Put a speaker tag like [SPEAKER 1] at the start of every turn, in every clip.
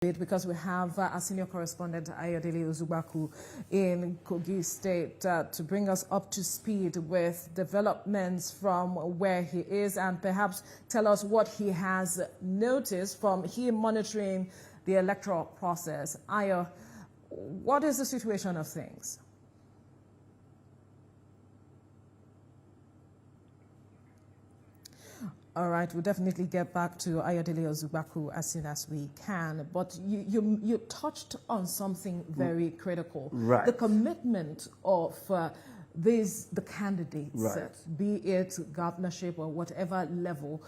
[SPEAKER 1] because we have our senior correspondent Ayodele Ozugbakun in Kogi State to bring us up to speed with developments from where he is and perhaps tell us what he has noticed from him monitoring the electoral process. Ayo, what is the situation of things? All right, we'll definitely get back to Ayodele Ozugbakun as soon as we can. But you touched on something very critical.
[SPEAKER 2] Right.
[SPEAKER 1] The commitment of the candidates,
[SPEAKER 2] right,
[SPEAKER 1] be it governorship or whatever level,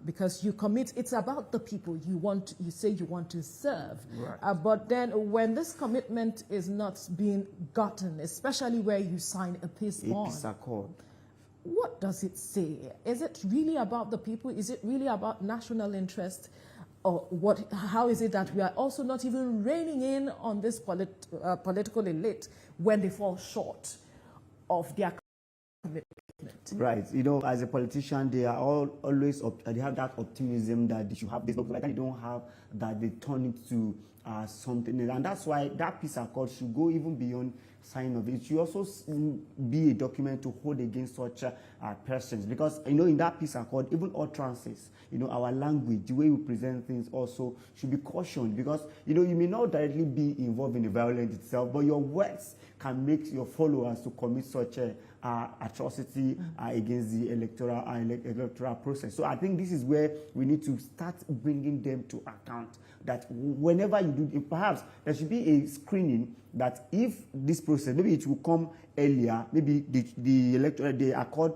[SPEAKER 1] because you commit, it's about the people you say you want to serve.
[SPEAKER 2] Right.
[SPEAKER 1] But then when this commitment is not being gotten, especially where you sign a peace bond,
[SPEAKER 2] accord,
[SPEAKER 1] what does it say? Is it really about the people? Is it really about national interest? Or what? How is it that we are also not even reining in on this political elite when they fall short of their commitment?
[SPEAKER 2] Right. You know, as a politician, they are always they have that optimism that they should have this, but like they don't have that, they turn it to something else. And that's why that peace accord should go even beyond sign of it. It should also be a document to hold against such persons, because you know in that peace accord, even utterances, you know, our language, the way we present things also should be cautioned, because you know you may not directly be involved in the violence itself, but your words can make your followers to commit such atrocity against the electoral process. So I think this is where we need to start bringing them to account, that whenever you do, perhaps there should be a screening that if this process, maybe it will come earlier, maybe the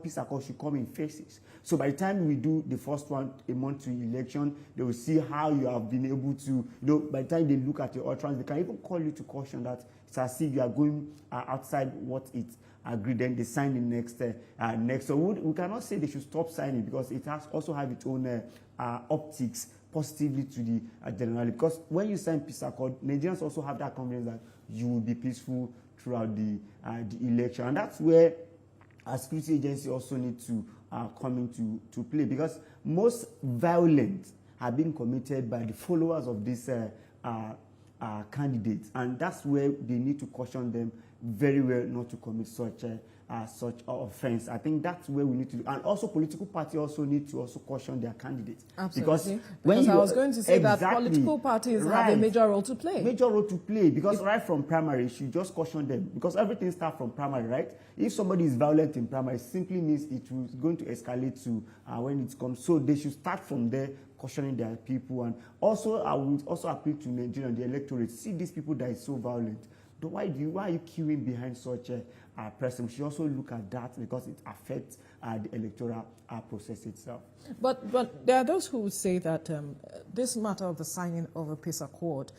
[SPEAKER 2] peace accord should come in phases. So by the time we do the first one, a month to election, they will see how you have been able to, you know, by the time they look at your utterance, they can even call you to caution that it's as if you are going outside what it agreed, then they sign the next. So we cannot say they should stop signing, because it has also have its own optics positively to the generality. Because when you sign peace accord, Nigerians also have that confidence that you will be peaceful throughout the election, and that's where our security agency also need to come into play, because most violence have been committed by the followers of these candidates, and that's where they need to caution them very well not to commit such offense. I think that's where we need to do. And also political parties also need to also caution their candidates.
[SPEAKER 1] Absolutely. Because I was going to say that political parties have a major role to play.
[SPEAKER 2] Major role to play, because right from primary, you should just caution them, because everything starts from primary, right? If somebody is violent in primary, it simply means it is going to escalate to when it comes. So they should start from there, cautioning their people. And also, I would also appeal to Nigeria and the electorate, see these people that is so violent. Why are you queuing behind such a person? We should also look at that, because it affects the electoral process itself.
[SPEAKER 1] But there are those who would say that this matter of the signing of a peace accord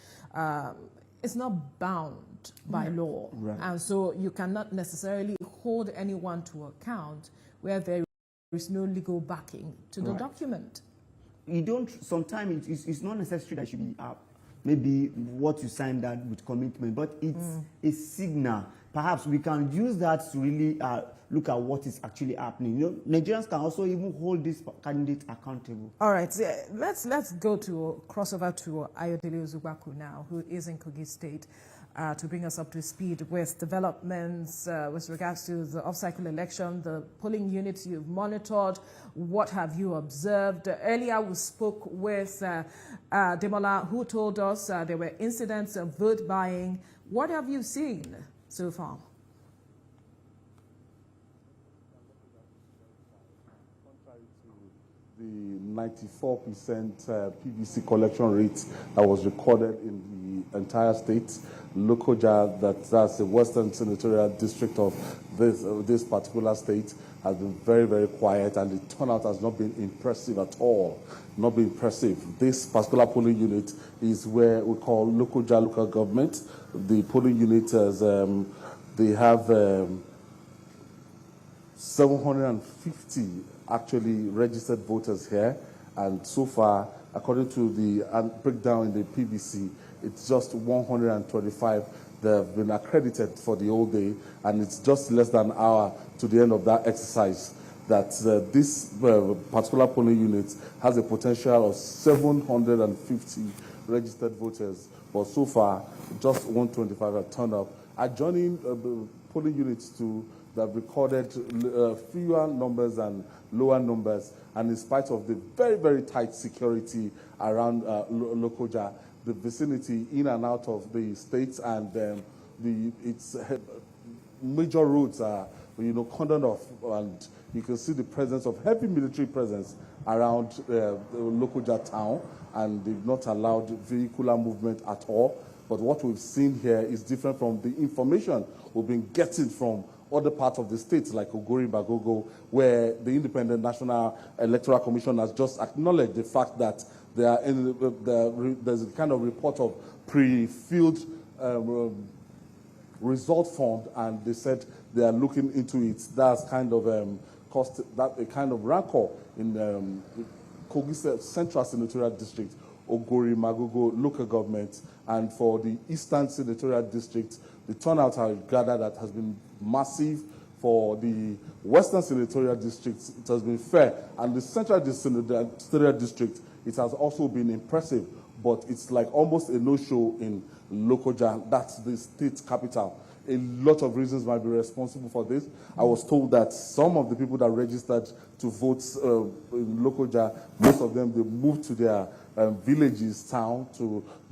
[SPEAKER 1] is not bound by law.
[SPEAKER 2] Right.
[SPEAKER 1] And so you cannot necessarily hold anyone to account where there is no legal backing to the document. You don't,
[SPEAKER 2] sometimes it's not necessary that should be maybe what you signed that with commitment, but it's a signal. Perhaps we can use that to really look at what is actually happening. You know, Nigerians can also even hold this candidate accountable.
[SPEAKER 1] All right, so let's go to crossover to Ayodele Ozugbakun now, who is in Kogi State, to bring us up to speed with developments with regards to the off-cycle election, the polling units you've monitored. What have you observed? Earlier we spoke with Demola, who told us there were incidents of vote buying. What have you seen so far?
[SPEAKER 3] The 94% PVC collection rate that was recorded in the entire state, Lokoja, that's the Western Senatorial District of this particular state, has been very, very quiet, and the turnout has not been impressive at all. Not been impressive. This particular polling unit is where we call Lokoja local government. The polling unit has, they have 750 actually registered voters here, and so far, according to the breakdown in the PVC, it's just 125 that have been accredited for the whole day, and it's just less than an hour to the end of that exercise. That this particular polling unit has a potential of 750 registered voters, but so far, just 125 have turned up. Adjoining polling units too that have recorded fewer numbers and lower numbers, and in spite of the very, very tight security around Lokoja, the vicinity in and out of the states, and its major roads are, cordoned off, and you can see the presence of heavy military presence around Lokoja town, and they've not allowed vehicular movement at all. But what we've seen here is different from the information we've been getting from other parts of the states like Ogori-Bagogo, where the Independent National Electoral Commission has just acknowledged the fact that there's a kind of report of pre-filled result form, and they said they are looking into it. That's kind of caused that a kind of rancor in Kogi Central Senatorial District, Ogori-Magogo local government, and for the Eastern Senatorial District, the turnout I gather that has been massive. For the Western Senatorial District, it has been fair, and the Central Senatorial District, it has also been impressive, but it's like almost a no-show in Lokoja. That's the state capital. A lot of reasons might be responsible for this. I was told that some of the people that registered to vote in Lokoja, most of them, they moved to their villages, town,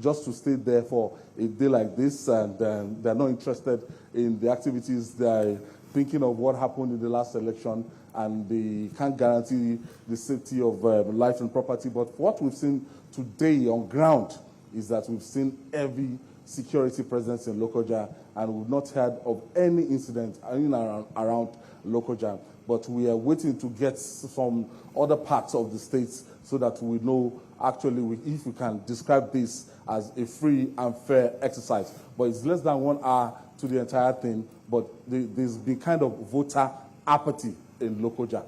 [SPEAKER 3] just to stay there for a day like this, and they're not interested in the activities. They're thinking of what happened in the last election, and they can't guarantee the safety of life and property. But what we've seen today on ground is that we've seen heavy security presence in Lokoja, and we've not heard of any incident around Lokoja. But we are waiting to get from other parts of the states so that we know actually if we can describe this as a free and fair exercise. But it's less than 1 hour to the entire thing, but there's been kind of voter apathy in Lokoja,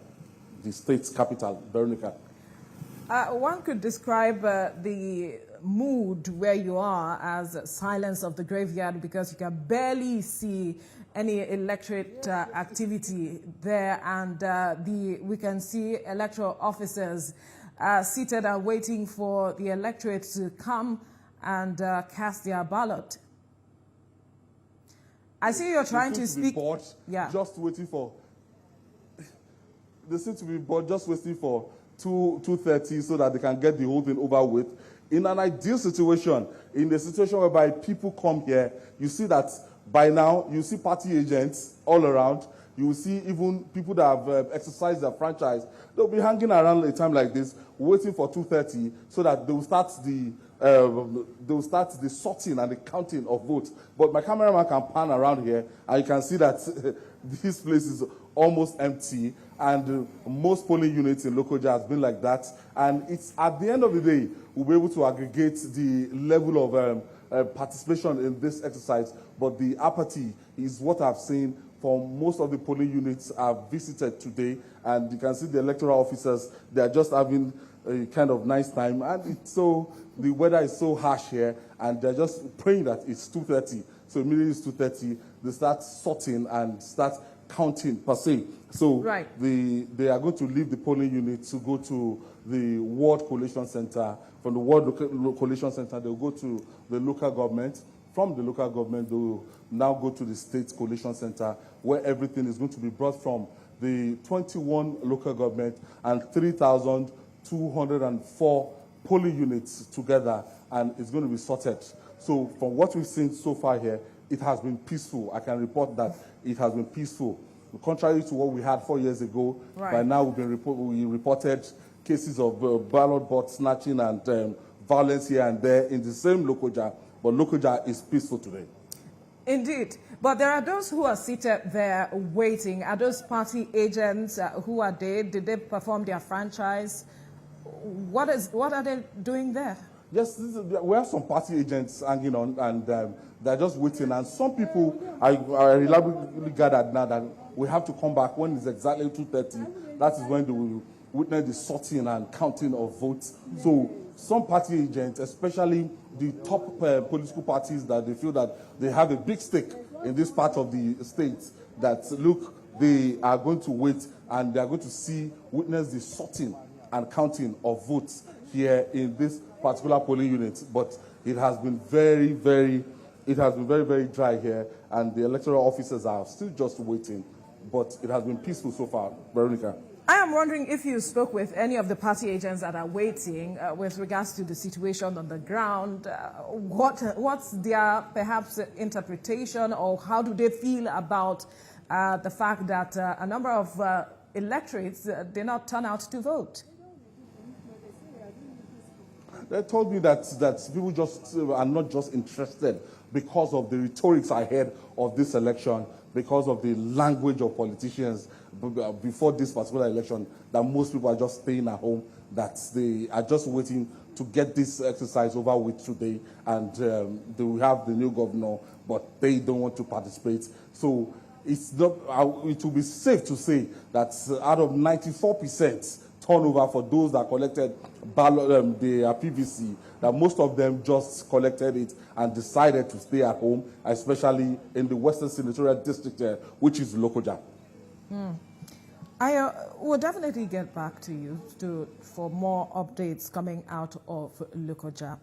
[SPEAKER 3] the state's capital. Veronica.
[SPEAKER 1] One could describe the mood where you are as silence of the graveyard, because you can barely see any electorate activity there, and we can see electoral officers seated and waiting for the electorate to come and cast their ballot. I see you're trying to speak.
[SPEAKER 3] Bored,
[SPEAKER 1] yeah.
[SPEAKER 3] Just waiting for. They seem to be bored, just waiting for 2:30 so that they can get the whole thing over with. In an ideal situation, in the situation whereby people come here, you see that by now you see party agents all around. You will see even people that have exercised their franchise. They'll be hanging around a time like this, waiting for 2:30 so that they will start the sorting and the counting of votes. But my cameraman can pan around here, and you can see that this place is almost empty, and most polling units in Lokoja has been like that. And it's at the end of the day, we'll be able to aggregate the level of participation in this exercise. But the apathy is what I've seen from most of the polling units I've visited today. And you can see the electoral officers, they are just having a kind of nice time. And the weather is so harsh here, and they're just praying that it's 2:30. So immediately it's 2:30, they start sorting and start counting per se. So
[SPEAKER 1] right.
[SPEAKER 3] They are going to leave the polling unit to go to the Ward Collation Center. From the Ward Collation Center, they'll go to the local government. From the local government, they'll now go to the State Collation Center, where everything is going to be brought from the 21 local government and 3,204 polling units together, and it's going to be sorted. So from what we've seen so far here, it has been peaceful. I can report that it has been peaceful. Contrary to what we had 4 years ago, right. By now we reported cases of ballot box snatching and violence here and there in the same Lokoja, but Lokoja is peaceful today.
[SPEAKER 1] Indeed. But there are those who are seated there waiting. Are those party agents? Who are they? Did they perform their franchise? What are they doing there?
[SPEAKER 3] Yes, we have some party agents hanging on, and they're just waiting. And some people, I reliably gathered now that we have to come back when it's exactly 2:30. That is when they will witness the sorting and counting of votes. So some party agents, especially the top political parties that they feel that they have a big stake in this part of the state, that look, they are going to wait and they are going to witness the sorting and counting of votes here in this particular polling unit. But It has been very, very dry here, and the electoral officers are still just waiting. But it has been peaceful so far, Veronica.
[SPEAKER 1] I am wondering if you spoke with any of the party agents that are waiting with regards to the situation on the ground. What's their perhaps interpretation, or how do they feel about the fact that a number of electorates did not turn out to vote?
[SPEAKER 3] They told me that people just are not just interested because of the rhetorics ahead of this election, because of the language of politicians before this particular election, that most people are just staying at home, that they are just waiting to get this exercise over with today, and they will have the new governor, but they don't want to participate. So it's not, it will be safe to say that out of 94% turnover for those that collected the PVC, that most of them just collected it and decided to stay at home, especially in the Western Senatorial District, which is Lokoja.
[SPEAKER 1] I will definitely get back to you for more updates coming out of Lokoja.